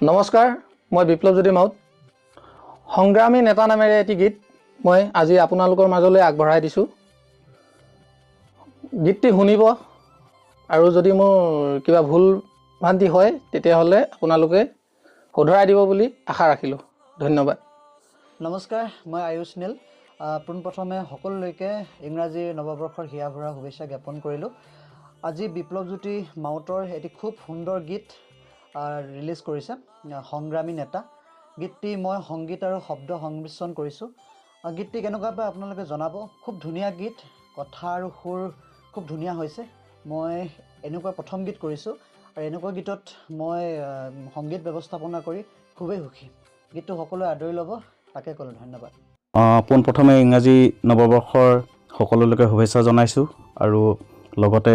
নমস্কাৰ, মই বিপ্লৱজ্যোতি মাউত। সংগ্ৰামী নেতা নামেৰে এটি গীত মই আজি আপোনালোকৰ মাজলৈ আগবঢ়াই দিছোঁ। গীতটি শুনিব আৰু যদি মোৰ কিবা ভুল ভ্ৰান্তি হয় তেতিয়াহ'লে আপোনালোকে শুধৰাই দিব বুলি আশা ৰাখিলোঁ। ধন্যবাদ। নমস্কাৰ, মই আয়ুষ নীল। পোনপ্ৰথমে সকলোলৈকে ইংৰাজী নৱবৰ্ষৰ হিয়া ভৰা শুভেচ্ছা জ্ঞাপন কৰিলোঁ। আজি বিপ্লৱজ্যোতি মাউতৰ এটি খুব সুন্দৰ গীত ৰিলিজ কৰিছে, সংগ্ৰামী নেতা। গীতটি মই সংগীত আৰু শব্দ সংমিশ্ৰণ কৰিছোঁ। গীতটি কেনেকুৱা পায় আপোনালোকে জনাব। খুব ধুনীয়া গীত, কথা আৰু সুৰ খুব ধুনীয়া হৈছে। মই এনেকুৱা প্ৰথম গীত কৰিছোঁ আৰু এনেকুৱা গীতত মই সংগীত ব্যৱস্থাপনা কৰি খুবেই সুখী। গীতটো সকলোৱে আদৰি ল'ব, তাকে ক'লোঁ। ধন্যবাদ। পোনপ্ৰথমে ইংৰাজী নৱবৰ্ষৰ সকলোলৈকে শুভেচ্ছা জনাইছোঁ আৰু লগতে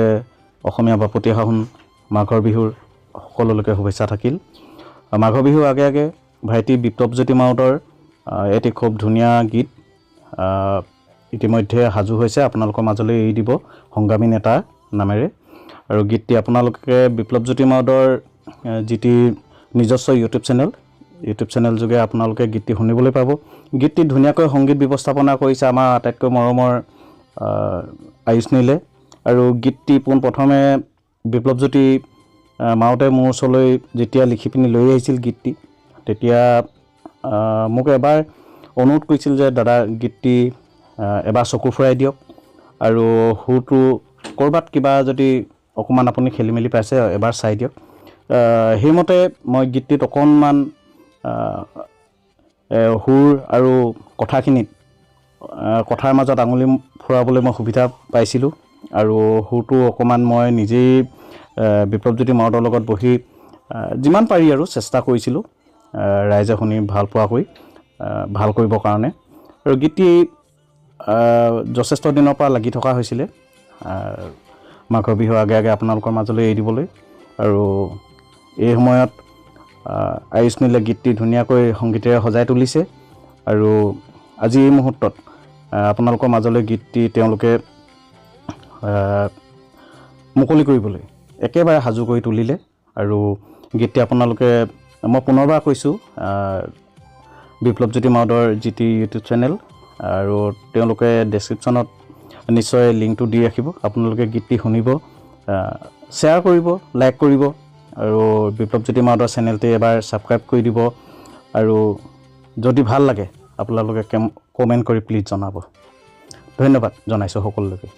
অসমীয়া বাপতি সাহোন মাঘৰ বিহুৰ সকলোলৈকে শুভেচ্ছা থাকিল। মাঘৰ বিহুৰ আগে আগে ভাইটি বিপ্লৱজ্যোতি মাউতৰ এটি খুব ধুনীয়া গীত ইতিমধ্যে সাজু হৈছে, আপোনালোকৰ মাজলৈ এৰি দিব, সংগ্ৰামী নেতা নামেৰে। আৰু গীতটি আপোনালোকে বিপ্লৱজ্যোতি মাউতৰ যিটি নিজস্ব ইউটিউব চেনেল যোগে আপোনালোকে গীতটি শুনিবলৈ পাব। গীতটি ধুনীয়াকৈ সংগীত ব্যৱস্থাপনা কৰিছে আমাৰ আটাইতকৈ মৰমৰ আয়ুষ নীলে। আৰু গীতটি পোনপ্ৰথমে বিপ্লৱজ্যোতি মাউতে মোৰ ওচৰলৈ যেতিয়া লিখি পিনি লৈ আহিছিল গীতটি, তেতিয়া মোক এবাৰ অনুৰোধ কৰিছিল যে দাদা গীতটি এবাৰ চকু ফুৰাই দিয়ক আৰু সুৰটো ক'ৰবাত কিবা যদি অকণমান আপুনি খেলি মেলি পাইছে এবাৰ চাই দিয়ক। সেইমতে মই গীতটিত অকণমান সুৰ আৰু কথাখিনিত কথাৰ মাজত আঙুলি ফুৰাবলৈ মই সুবিধা পাইছিলোঁ আৰু সুৰটো অকণমান মই নিজেই বিপ্লৱজ্যোতি মাউতৰ লগত বহি যিমান পাৰি আৰু চেষ্টা কৰিছিলোঁ ৰাইজে শুনি ভাল পোৱাকৈ ভাল কৰিবৰ কাৰণে। আৰু গীতটি যথেষ্ট দিনৰ পৰা লাগি থকা হৈছিলে মাঘৰ বিহুৰ আগে আগে আপোনালোকৰ মাজলৈ এৰি দিবলৈ। আৰু এই সময়ত আয়ুষ নীলে গীতটি ধুনীয়াকৈ সংগীতেৰে সজাই তুলিছে আৰু আজি এই মুহূৰ্তত আপোনালোকৰ মাজলৈ গীতটি তেওঁলোকে মুকলি কৰিবলৈ একেবাৰে সাজু কৰি তুলিলে। আৰু গীতটি আপোনালোকে, মই পুনৰবাৰ কৈছোঁ, বিপ্লৱজ্যোতি মাউতৰ যিটি ইউটিউব চেনেল আৰু তেওঁলোকে ডেছক্ৰিপশ্যনত নিশ্চয় লিংকটো দি ৰাখিব। আপোনালোকে গীতটি শুনিব, শ্বেয়াৰ কৰিব, লাইক কৰিব আৰু বিপ্লৱজ্যোতি মাউতৰ চেনেলটি এবাৰ ছাবস্ক্ৰাইব কৰি দিব। আৰু যদি ভাল লাগে আপোনালোকে কমেণ্ট কৰি প্লিজ জনাব। ধন্যবাদ জনাইছোঁ সকলোলৈকে।